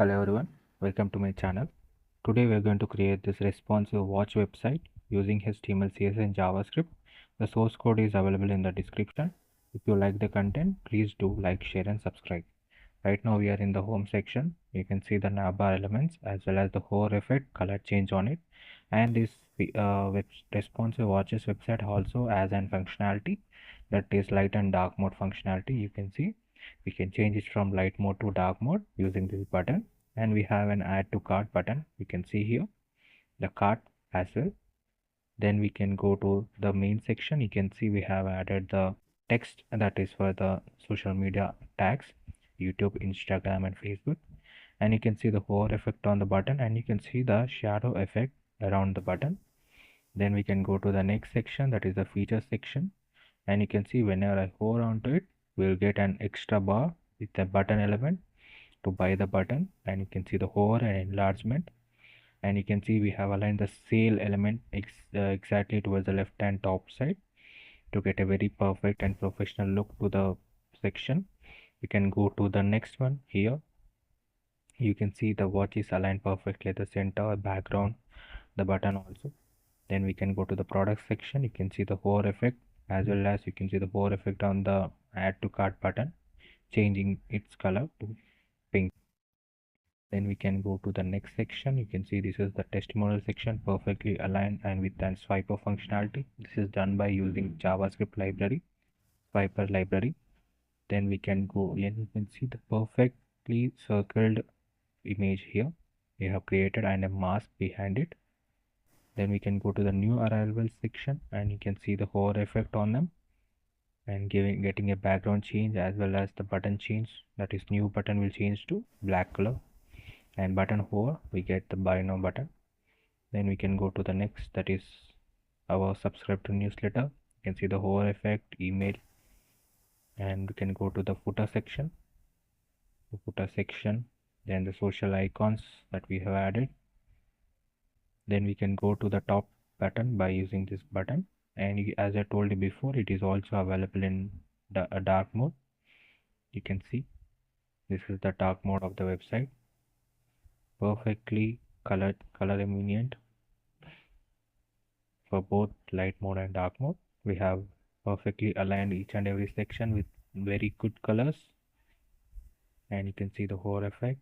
Hello everyone, welcome to my channel. Today we are going to create this responsive watch website using HTML, CSS and JavaScript. The source code is available in the description. If you like the content, please do like, share and subscribe. Right now we are in the home section. You can see the navbar elements as well as the hover effect, color change on it. And this responsive watches website also has an functionality that is light and dark mode functionality. You can see we can change it from light mode to dark mode using this button, and we have an add to cart button. You can see here the cart as well. Then we can go to the main section. You can see we have added the text that is for the social media tags, YouTube, Instagram and Facebook. And you can see the hover effect on the button, and you can see the shadow effect around the button. Then we can go to the next section, that is the feature section, and you can see whenever I hover onto it, we'll get an extra bar with the button element to buy the button. And you can see the hover and enlargement, and you can see we have aligned the sale element exactly towards the left hand top side to get a very perfect and professional look to the section. We can go to the next one. Here you can see the watch is aligned perfectly at the center, background, the button also. Then we can go to the product section. You can see the hover effect as well as you can see the hover effect on the add to cart button, changing its color to pink. Then we can go to the next section. You can see this is the testimonial section, perfectly aligned and with an swiper functionality. This is done by using JavaScript library, swiper library. Then we can go and you can see the perfectly circled image here we have created and a mask behind it. Then we can go to the new arrival section, and you can see the hover effect on them and getting a background change as well as the button change. That is, new button will change to black color, and button hover we get the buy now button. Then we can go to the next, that is our subscribe to newsletter. You can see the hover effect, email, and we can go to the footer section. Then the social icons that we have added. Then we can go to the top button by using this button, and as I told you before, it is also available in the dark mode. You can see this is the dark mode of the website, perfectly color convenient for both light mode and dark mode. We have perfectly aligned each and every section with very good colors, and you can see the hover effect.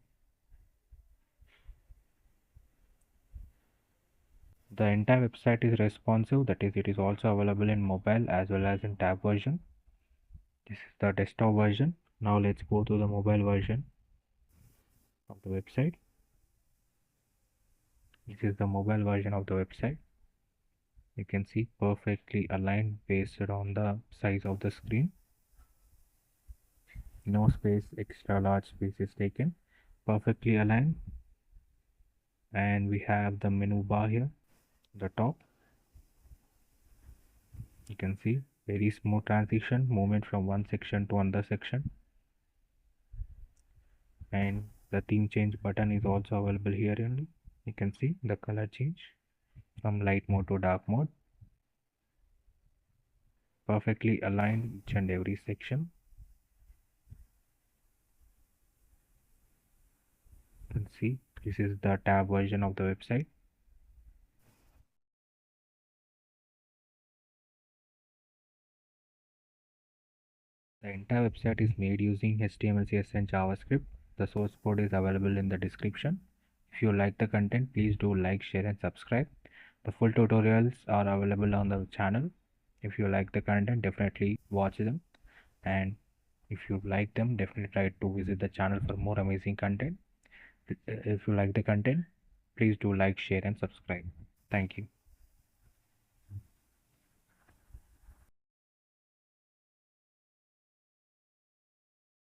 The entire website is responsive, that is, it is also available in mobile as well as in tab version. This is the desktop version. Now let's go to the mobile version of the website. This is the mobile version of the website. You can see perfectly aligned based on the size of the screen. No space, extra large space is taken. Perfectly aligned. And we have the menu bar here, the top. You can see very smooth transition, movement from one section to another section. And the theme change button is also available here only. You can see the color change from light mode to dark mode. Perfectly aligned each and every section. You can see this is the tab version of the website. The entire website is made using HTML, CSS and JavaScript. The source code is available in the description. If you like the content, please do like, share and subscribe. The full tutorials are available on the channel. If you like the content, definitely watch them, and if you like them, definitely try to visit the channel for more amazing content. If you like the content, please do like, share and subscribe. Thank you.